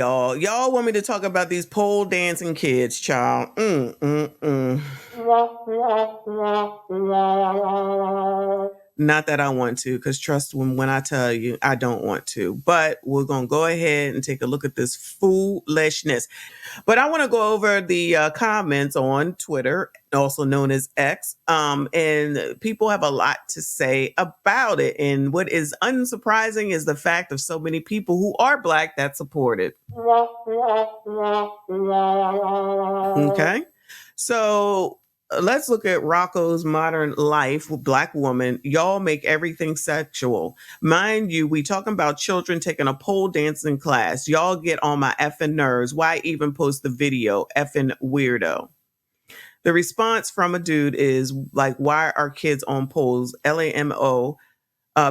y'all. Y'all want me to talk about these pole dancing kids, child. Not that I want to, because trust when I tell you, I don't want to. But we're going to go ahead and take a look at this foolishness. But I want to go over the comments on Twitter, also known as X. And people have a lot to say about it. And what is unsurprising is the fact of so many people who are Black that support it. Okay. So let's look at Rocco's Modern Life with Black Woman. Y'all make everything sexual. Mind you, we talking about children taking a pole dancing class. Y'all get on my effing nerves. Why even post the video? Effing weirdo. The response from a dude is like, why are kids on poles? LAMO.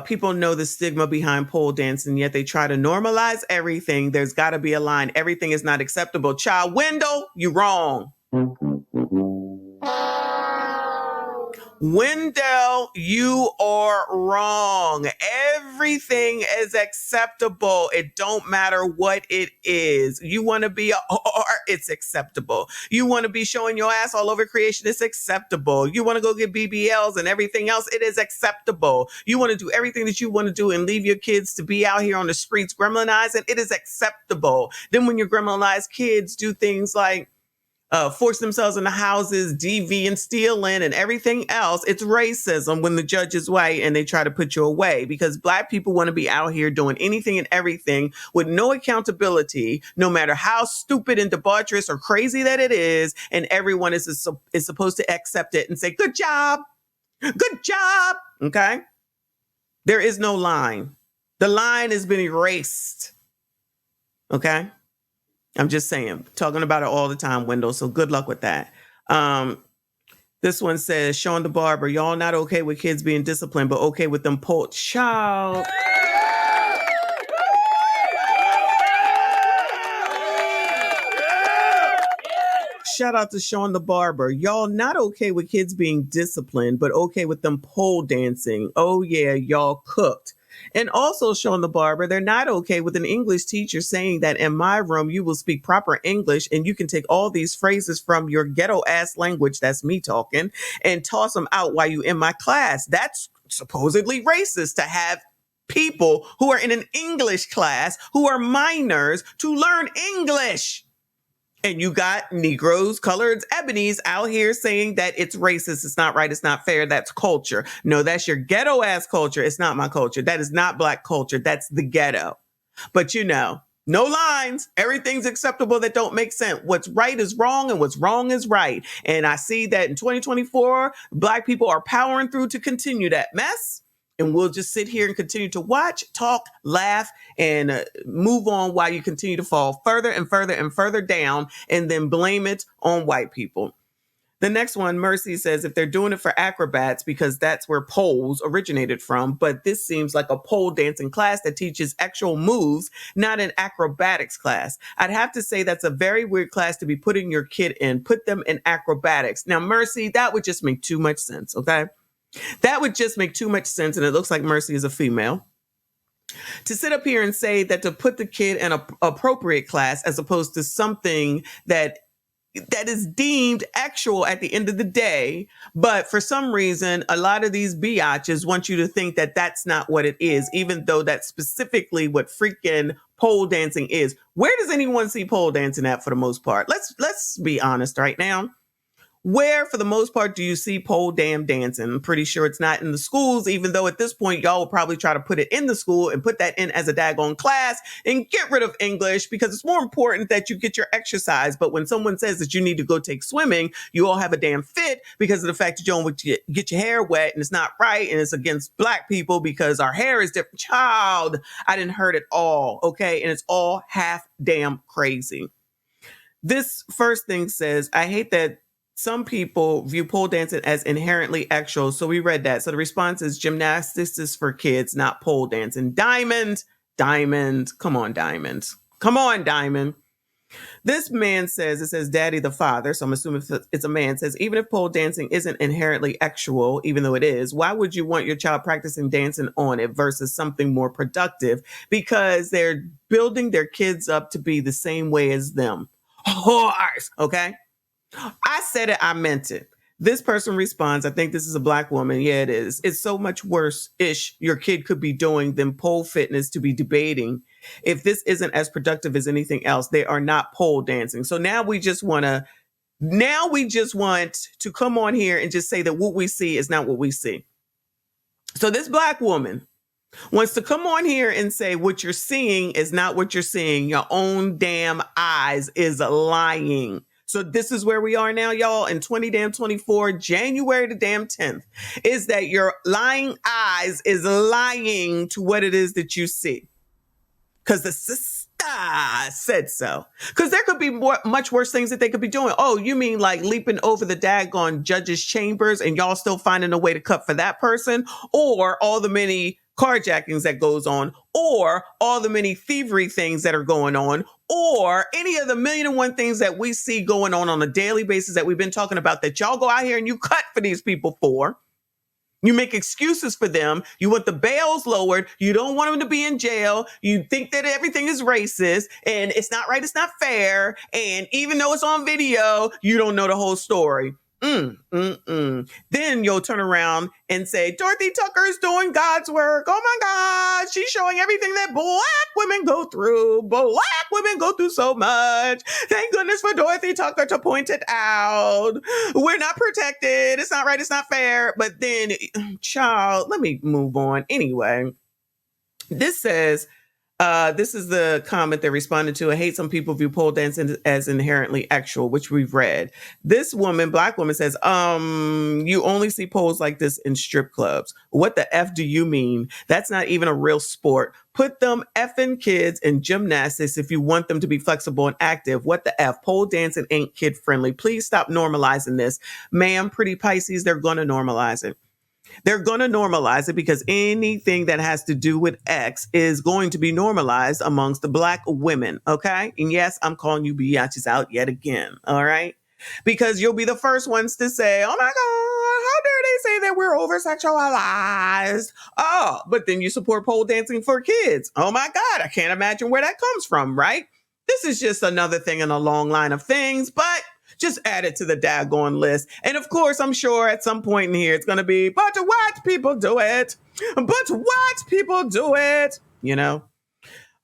People know the stigma behind pole dancing, yet they try to normalize everything. There's got to be a line. Everything is not acceptable. Child, Wendell, you wrong. Wendell, you are wrong. Everything is acceptable. It don't matter what it is. You want to be a R, it's acceptable. You want to be showing your ass all over creation, it's acceptable. You want to go get BBLs and everything else, it is acceptable. You want to do everything that you want to do and leave your kids to be out here on the streets gremlinizing, it is acceptable. Then when your gremlinized kids do things like force themselves into houses, DV and stealing and everything else, it's racism when the judge is white and they try to put you away, because Black people want to be out here doing anything and everything with no accountability, no matter how stupid and debaucherous or crazy that it is. And everyone is supposed to accept it and say, good job. Good job. Okay. There is no line. The line has been erased. Okay. I'm just saying, talking about it all the time, Wendell. So good luck with that. This one says, Sean the Barber, y'all not okay with kids being disciplined, but okay with them pole. Child. Shout out to Sean the Barber. Y'all not okay with kids being disciplined, but okay with them pole dancing. Oh yeah, y'all cooked. And also, Sean the Barber, they're not okay with an English teacher saying that in my room, you will speak proper English and you can take all these phrases from your ghetto ass language, that's me talking, and toss them out while you in my class. That's supposedly racist to have people who are in an English class who are minors to learn English. And you got Negroes, coloreds, ebonies out here saying that it's racist. It's not right. It's not fair. That's culture. No, that's your ghetto ass culture. It's not my culture. That is not Black culture. That's the ghetto. But no lines. Everything's acceptable that don't make sense. What's right is wrong and what's wrong is right. And I see that in 2024, Black people are powering through to continue that mess. And we'll just sit here and continue to watch, talk, laugh, and move on while you continue to fall further and further and further down and then blame it on white people. The next one, Mercy says, if they're doing it for acrobats, because that's where poles originated from, but this seems like a pole dancing class that teaches actual moves, not an acrobatics class. I'd have to say that's a very weird class to be putting your kid in. Put them in acrobatics. Now, Mercy, that would just make too much sense, okay? That would just make too much sense. And it looks like Mercy is a female. To sit up here and say that to put the kid in an appropriate class as opposed to something that is deemed actual at the end of the day. But for some reason, a lot of these biatches want you to think that that's not what it is, even though that's specifically what freaking pole dancing is. Where does anyone see pole dancing at for the most part? Let's be honest right now. Where, for the most part, do you see pole dancing? I'm pretty sure it's not in the schools, even though at this point, y'all will probably try to put it in the school and put that in as a daggone class and get rid of English because it's more important that you get your exercise. But when someone says that you need to go take swimming, you all have a damn fit because of the fact that you don't get your hair wet and it's not right and it's against Black people because our hair is different. Child, I didn't hurt it all, okay? And it's all half damn crazy. This first thing says, I hate that some people view pole dancing as inherently actual. So we read that. So the response is gymnastics is for kids, not pole dancing. Diamond. Come on, Diamond. This man says, it says daddy the father, so I'm assuming it's a man, says even if pole dancing isn't inherently sexual, even though it is, why would you want your child practicing dancing on it versus something more productive? Because they're building their kids up to be the same way as them. Horse, okay? I said it, I meant it. This person responds, I think this is a Black woman. Yeah, it is. It's so much worse-ish your kid could be doing than pole fitness to be debating. If this isn't as productive as anything else, they are not pole dancing. So now we just want to come on here and just say that what we see is not what we see. So this Black woman wants to come on here and say what you're seeing is not what you're seeing. Your own damn eyes is lying. So this is where we are now, y'all, in 2024, January the damn 10th, is that your lying eyes is lying to what it is that you see. Because the sister said so. Because there could be much worse things that they could be doing. Oh, you mean like leaping over the daggone judge's chambers and y'all still finding a way to cut for that person? Or all the many carjackings that goes on, or all the many thievery things that are going on, or any of the million and one things that we see going on a daily basis that we've been talking about that y'all go out here and you cut for these people for. You make excuses for them. You want the bails lowered. You don't want them to be in jail. You think that everything is racist and it's not right. It's not fair. And even though it's on video, you don't know the whole story. Then you'll turn around and say, Dorothy Tucker's doing God's work. Oh my God, she's showing everything that Black women go through. Black women go through so much. Thank goodness for Dorothy Tucker to point it out. We're not protected. It's not right. It's not fair. But then, child, let me move on. Anyway, this says, this is the comment they responded to. I hate some people view pole dancing as inherently sexual, which we've read. This woman, Black woman, says, you only see poles like this in strip clubs. What the F do you mean? That's not even a real sport. Put them effing kids in gymnastics if you want them to be flexible and active. What the F? Pole dancing ain't kid friendly. Please stop normalizing this. Ma'am, pretty Pisces, they're going to normalize it. They're going to normalize it because anything that has to do with X is going to be normalized amongst the Black women. Okay. And yes, I'm calling you biatches out yet again. All right. Because you'll be the first ones to say, oh my God, how dare they say that we're over sexualized? Oh, but then you support pole dancing for kids. Oh my God. I can't imagine where that comes from. Right. This is just another thing in a long line of things, but just add it to the daggone list. And of course, I'm sure at some point in here, it's going to be, but white people do it. But white people do it. You know,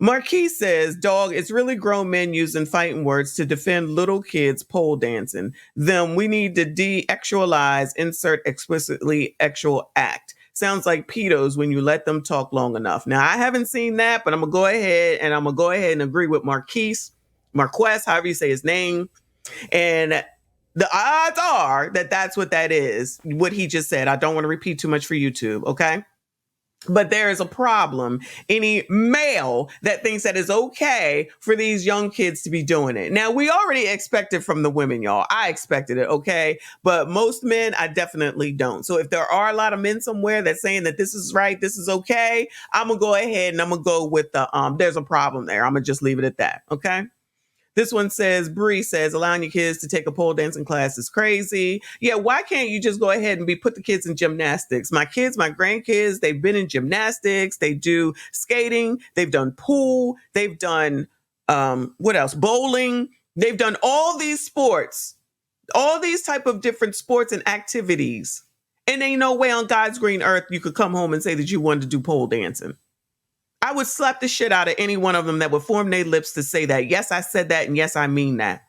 Marquis says, dog, it's really grown men using fighting words to defend little kids pole dancing. Them, we need to de-actualize, insert explicitly actual act. Sounds like pedos when you let them talk long enough. Now, I haven't seen that, but I'm going to go ahead and agree with Marquis, however you say his name. And the odds are that that's what that is, what he just said. I don't want to repeat too much for YouTube, okay? But there is a problem. Any male that thinks that it's okay for these young kids to be doing it. Now, we already expected from the women, y'all. I expected it, okay? But most men, I definitely don't. So if there are a lot of men somewhere that's saying that this is right, this is okay, I'm going to go ahead and I'm going to go with the, there's a problem there. I'm going to just leave it at that, okay? This one says, Bree says, allowing your kids to take a pole dancing class is crazy. Yeah, why can't you just go ahead and put the kids in gymnastics? My kids, my grandkids, they've been in gymnastics. They do skating. They've done pool. They've done, what else? Bowling. They've done all these sports, all these type of different sports and activities. And ain't no way on God's green earth you could come home and say that you wanted to do pole dancing. I would slap the shit out of any one of them that would form their lips to say that. Yes, I said that. And yes, I mean that.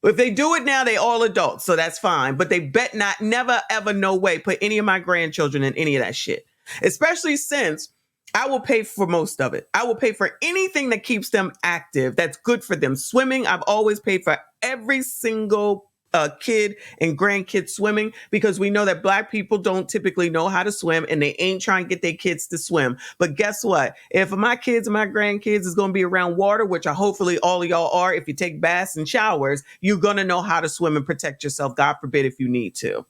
If they do it now, they all adults. So that's fine. But they bet not, never, ever, no way put any of my grandchildren in any of that shit. Especially since I will pay for most of it. I will pay for anything that keeps them active. That's good for them. Swimming, I've always paid for every single kid and grandkid swimming because we know that Black people don't typically know how to swim and they ain't trying to get their kids to swim. But guess what? If my kids and my grandkids is going to be around water, which hopefully all of y'all are, if you take baths and showers, you're going to know how to swim and protect yourself. God forbid if you need to.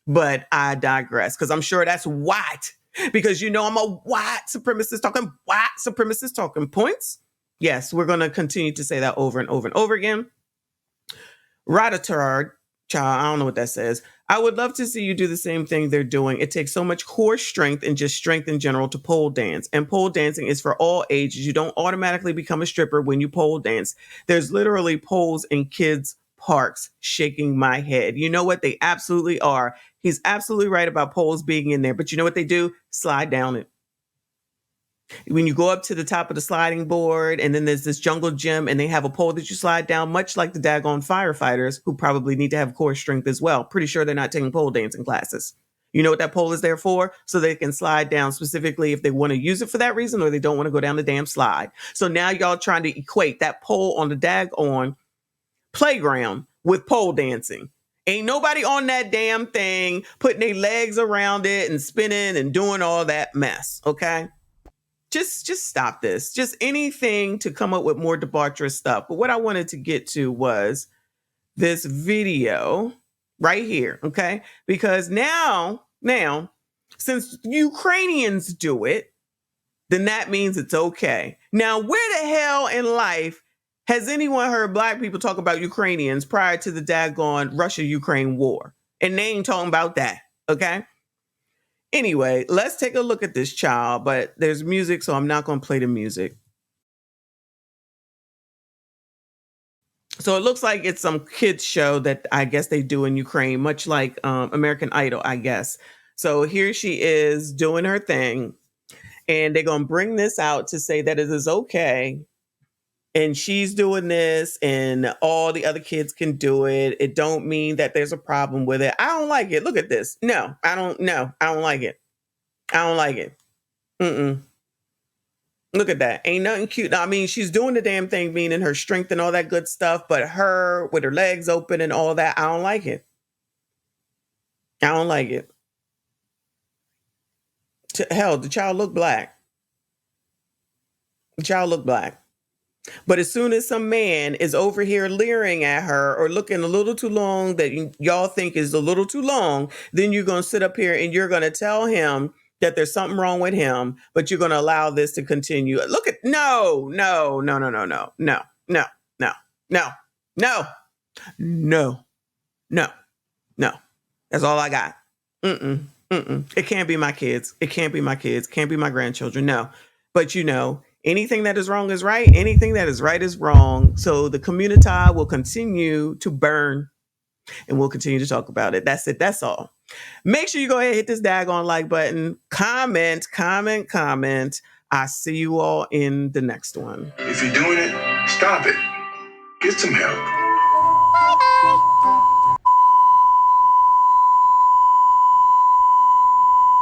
But I digress because I'm sure that's white because, you know, I'm a white supremacist talking points. Yes, we're going to continue to say that over and over and over again. Ratatard, child, I don't know what that says. I would love to see you do the same thing they're doing. It takes so much core strength and just strength in general to pole dance. And pole dancing is for all ages. You don't automatically become a stripper when you pole dance. There's literally poles in kids' parks. Shaking my head. You know what? They absolutely are. He's absolutely right about poles being in there. But you know what they do? Slide down it. When you go up to the top of the sliding board and then there's this jungle gym and they have a pole that you slide down, much like the daggone firefighters who probably need to have core strength as well. Pretty sure they're not taking pole dancing classes. You know what that pole is there for? So they can slide down specifically if they want to use it for that reason or they don't want to go down the damn slide. So now y'all trying to equate that pole on the daggone playground with pole dancing. Ain't nobody on that damn thing putting their legs around it and spinning and doing all that mess, okay? Just stop this. Just anything to come up with more debaucherous stuff. But what I wanted to get to was this video right here, okay? Because now, since Ukrainians do it, then that means it's okay. Now, where the hell in life has anyone heard Black people talk about Ukrainians prior to the daggone Russia-Ukraine war? And they ain't talking about that, okay? Anyway, let's take a look at this child, but there's music, so I'm not going to play the music. So it looks like it's some kids show that I guess they do in Ukraine, much like American Idol, I guess. So here she is doing her thing, and they're going to bring this out to say that it is okay. And she's doing this and all the other kids can do it. It don't mean that there's a problem with it. I don't like it. Look at this. No, I don't like it. I don't like it. Look at that. Ain't nothing cute. I mean, she's doing the damn thing, meaning her strength and all that good stuff, but her with her legs open and all that, I don't like it. I don't like it. Hell, the child looked black. The child looked black. But as soon as some man is over here leering at her or looking a little too long that y'all think is a little too long, then you're going to sit up here and you're going to tell him that there's something wrong with him, but you're going to allow this to continue. Look at, no. That's all I got. It can't be my kids. It can't be my kids. Can't be my grandchildren. No. But you know, anything that is wrong is right. Anything that is right is wrong. So the community will continue to burn and we'll continue to talk about it. That's it. That's all. Make sure you go ahead and hit this daggone like button. Comment. I see you all in the next one. If you're doing it, stop it. Get some help.